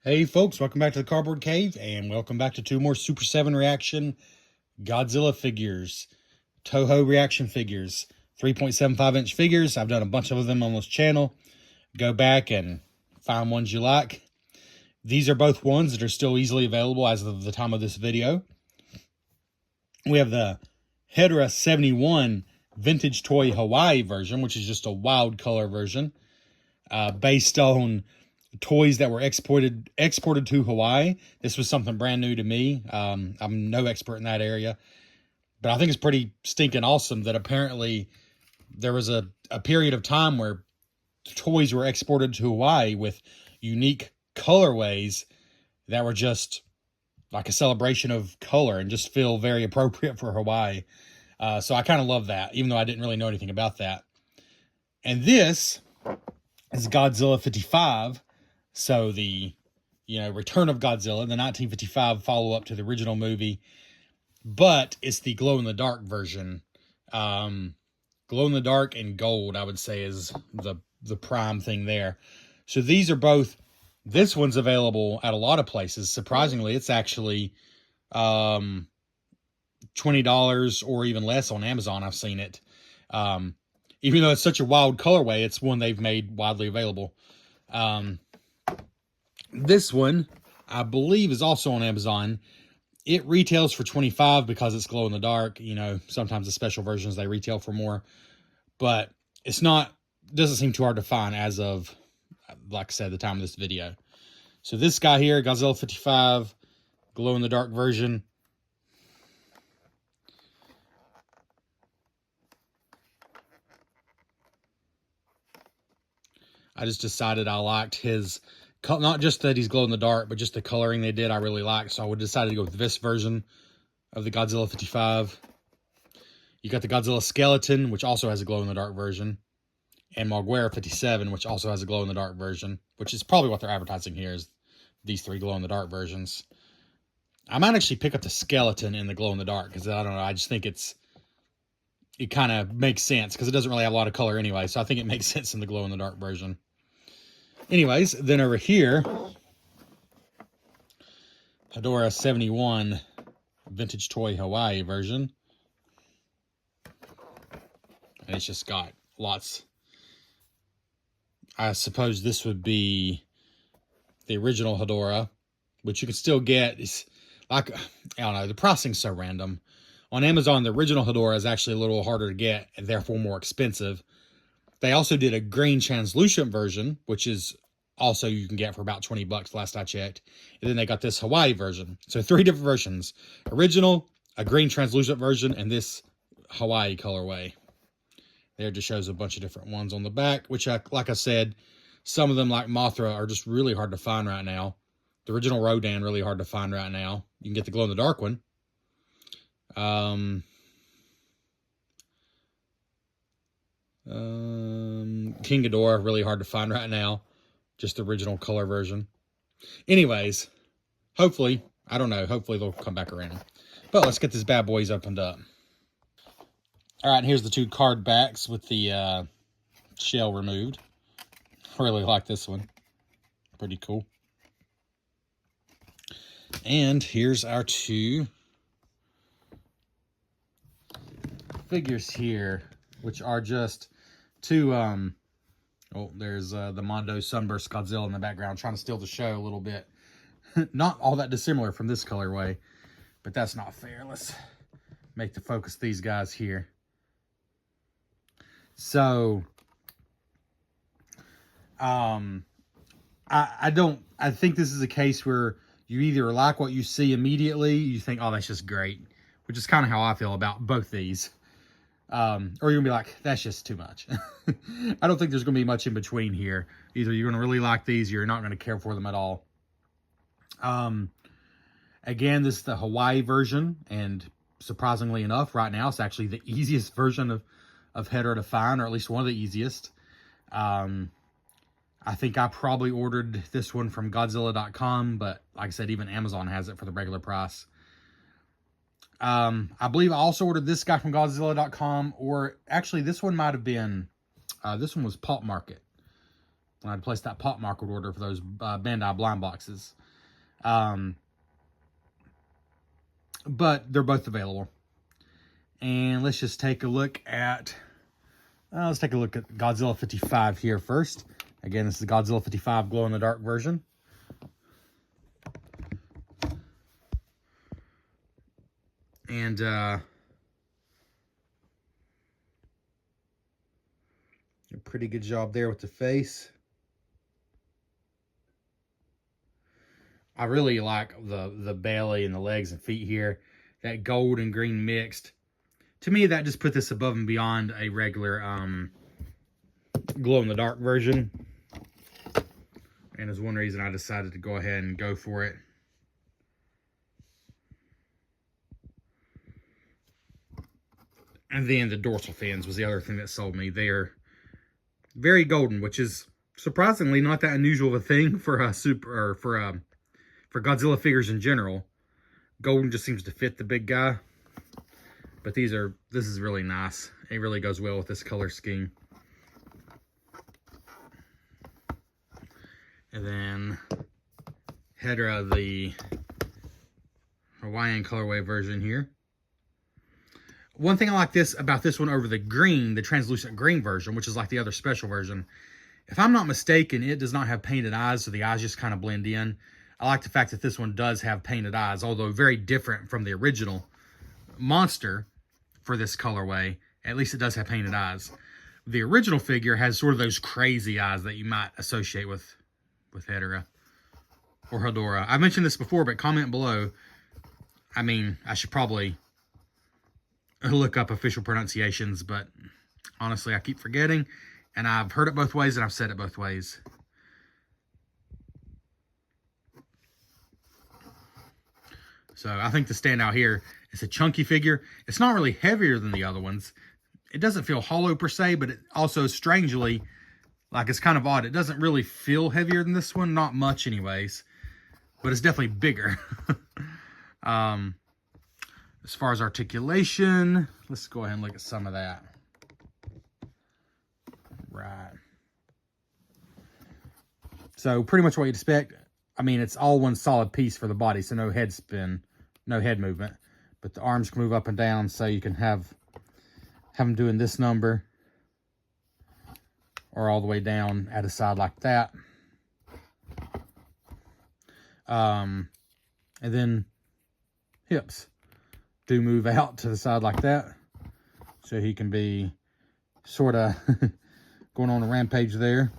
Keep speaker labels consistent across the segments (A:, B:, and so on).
A: Hey folks, welcome back to the Cardboard Cave, and welcome back to two more Super 7 reaction Godzilla figures. Toho reaction figures. 3.75-inch figures. I've done a bunch of them on this channel. Go back and find ones you like. These are both ones that are still easily available as of the time of this video. We have the Hedorah 71 Vintage Toy Hawaii version, which is just a wild color version, based on toys that were exported to Hawaii. This was something brand new to me. I'm no expert in that area, but I think it's pretty stinking awesome that apparently there was a period of time where toys were exported to Hawaii with unique colorways that were just like a celebration of color and just feel very appropriate for Hawaii. So I kind of love that, even though I didn't really know anything about that. And this is Godzilla 55. So the, Return of Godzilla, the 1955 follow-up to the original movie, but it's the glow-in-the-dark version. Glow-in-the-dark and gold, I would say, is the prime thing there. So these are both, this one's available at a lot of places. Surprisingly, it's actually $20 or even less on Amazon. I've seen it. Even though it's such a wild colorway, it's one they've made widely available. This one, I believe, is also on Amazon. It retails for $25 because it's glow in the dark. Sometimes the special versions, they retail for more. But it's not, doesn't seem too hard to find as of, like I said, the time of this video. So this guy here, Godzilla 55, glow in the dark version. I just decided I liked his, not just that he's glow in the dark, but just the coloring they did I really liked. So I decided to go with this version of the Godzilla 55. You got the Godzilla skeleton, which also has a glow in the dark version, and Moguera 57, which also has a glow in the dark version, which is probably what they're advertising here, is these three glow in the dark versions. I might actually pick up the skeleton in the glow in the dark because I don't know, I just think it kind of makes sense because it doesn't really have a lot of color anyway. So I think it makes sense in the glow in the dark version. Anyways, then over here, Hedorah 71 Vintage Toy Hawaii version. And it's just got lots. I suppose this would be the original Hedorah, which you can still get. It's like, I don't know, the pricing's so random. On Amazon, the original Hedorah is actually a little harder to get and therefore more expensive. They also did a green translucent version, which is also you can get for about $20 last I checked. And then they got this Hawaii version. So 3 different versions. Original, a green translucent version, and this Hawaii colorway. There just shows a bunch of different ones on the back, which, like I said, some of them, like Mothra, are just really hard to find right now. The original Rodan, really hard to find right now. You can get the glow-in-the-dark one. King Hedorah, really hard to find right now. Just the original color version. Anyways, hopefully, I don't know, hopefully they'll come back around. But let's get these bad boys opened up. All right, here's the 2 card backs with the shell removed. I really like this one. Pretty cool. And here's our 2 figures here, which are just 2, oh, there's the Mondo Sunburst Godzilla in the background, trying to steal the show a little bit. Not all that dissimilar from this colorway, but that's not fair. Let's make the focus these guys here. So, I think this is a case where you either like what you see immediately, you think, oh, that's just great, which is kind of how I feel about both these. Or you're gonna be like, that's just too much. I don't think there's gonna be much in between here. Either you're gonna really like these, or you're not gonna care for them at all. Again, this is the Hawaii version, and surprisingly enough, right now, it's actually the easiest version of Hedorah to find, or at least one of the easiest. I think I probably ordered this one from Godzilla.com, but like I said, even Amazon has it for the regular price. I believe I also ordered this guy from Godzilla.com, or actually this one might have been, this one was Pop Market. when I'd placed that pop market order for those Bandai blind boxes. But they're both available. And let's just take a look at, let's take a look at Godzilla 55 here first. Again, this is the Godzilla 55 glow-in-the-dark version. And a pretty good job there with the face. I really like the belly and the legs and feet here. That gold and green mixed. To me, that just put this above and beyond a regular glow-in-the-dark version. And is one reason I decided to go ahead and go for it. And then the dorsal fins was the other thing that sold me. They're very golden, which is surprisingly not that unusual of a thing for a for Godzilla figures in general. Golden just seems to fit the big guy. But this is really nice. It really goes well with this color scheme. And then Hedorah, the Hawaiian colorway version here. One thing I like about this one over the green, the translucent green version, which is like the other special version. If I'm not mistaken, it does not have painted eyes, so the eyes just kind of blend in. I like the fact that this one does have painted eyes, although very different from the original monster for this colorway. At least it does have painted eyes. The original figure has sort of those crazy eyes that you might associate with Hedorah or Hedorah. I mentioned this before, but comment below. I mean, I should probably look up official pronunciations, but honestly, I keep forgetting, and I've heard it both ways, and I've said it both ways. So I think the standout here is a chunky figure. It's not really heavier than the other ones. It doesn't feel hollow per se, but it also strangely, like it's kind of odd. It doesn't really feel heavier than this one, not much anyways, but it's definitely bigger. As far as articulation, let's go ahead and look at some of that. Right. So pretty much what you'd expect. I mean, it's all one solid piece for the body, so no head spin, no head movement. But the arms can move up and down, so you can have them doing this number, or all the way down at a side like that. And then hips do move out to the side like that, so he can be sort of going on a rampage there.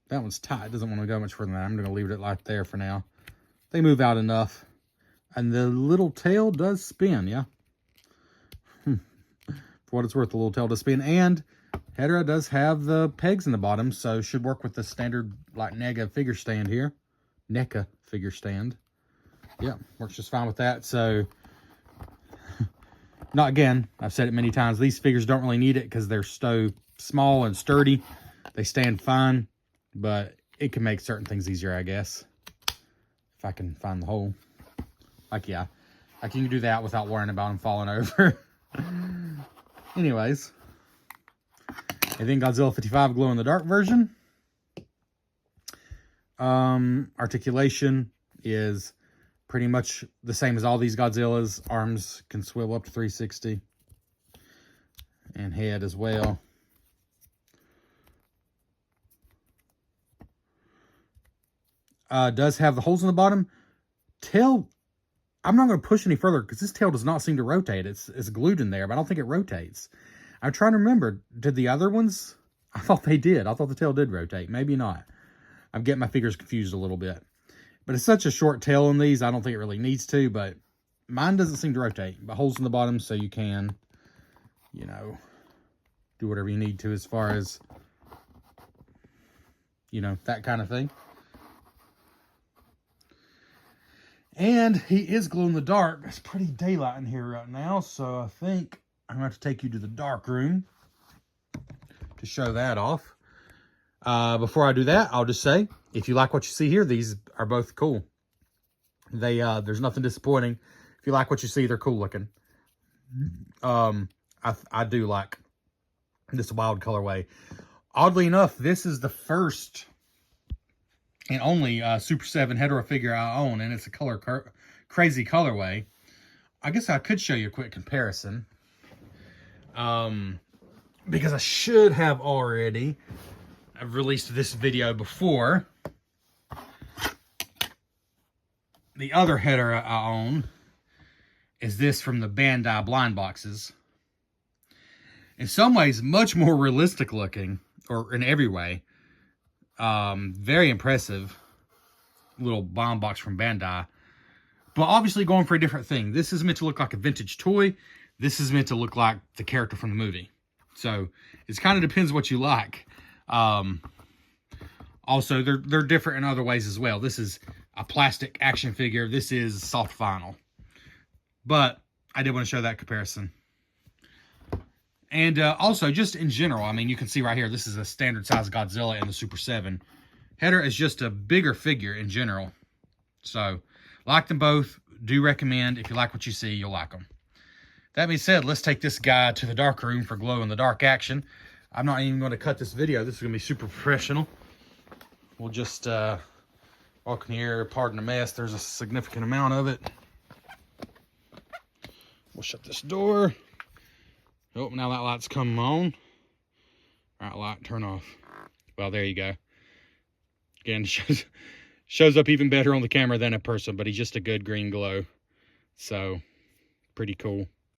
A: That one's tight. Doesn't want to go much further than that. I'm going to leave it like there for now. They move out enough. And the little tail does spin, yeah. For what it's worth, the little tail does spin. And Hedorah does have the pegs in the bottom, so should work with the standard like NECA figure stand here. NECA figure stand. Yeah, works just fine with that. So, not again, I've said it many times, these figures don't really need it because they're so small and sturdy. They stand fine. But it can make certain things easier, I guess. If I can find the hole. Like, yeah. Like, you can do that without worrying about them falling over. Anyways. And then Godzilla 55 glow-in-the-dark version. Articulation is pretty much the same as all these Godzillas. Arms can swivel up to 360. And head as well. Does have the holes in the bottom. Tail, I'm not going to push any further because this tail does not seem to rotate. It's glued in there, but I don't think it rotates. I'm trying to remember, did the other ones? I thought they did. I thought the tail did rotate. Maybe not. I'm getting my figures confused a little bit. But it's such a short tail on these, I don't think it really needs to, but mine doesn't seem to rotate. But holes in the bottom so you can, you know, do whatever you need to as far as, you know, that kind of thing. And he is glow in the dark. It's pretty daylight in here right now, so I think I'm going to have to take you to the dark room to show that off. Before I do that, I'll just say, if you like what you see here, these are both cool. There's nothing disappointing. If you like what you see, they're cool looking. I do like this wild colorway. Oddly enough, this is the first and only Super 7 Hedorah figure I own, and it's a crazy colorway. I guess I could show you a quick comparison. Because I should have already. I've released this video before. The other Hedorah I own is this from the Bandai blind boxes. In some ways, much more realistic looking, or in every way. Very impressive little bomb box from Bandai. But obviously going for a different thing. This is meant to look like a vintage toy. This is meant to look like the character from the movie. So it kind of depends what you like. Also, they're different in other ways as well. This is a plastic action figure. This is soft vinyl. But I did want to show that comparison. And also, just in general, I mean, you can see right here, this is a standard size Godzilla in the Super 7. Hedorah is just a bigger figure in general. So, like them both. Do recommend. If you like what you see, you'll like them. That being said, let's take this guy to the dark room for glow-in-the-dark action. I'm not even going to cut this video. This is going to be super professional. We'll just walk in here, pardon the mess. There's a significant amount of it. We'll shut this door. Oh, now that light's coming on. All right, light, turn off. Well, there you go. Again, shows up even better on the camera than in person, but he's just a good green glow. So, pretty cool.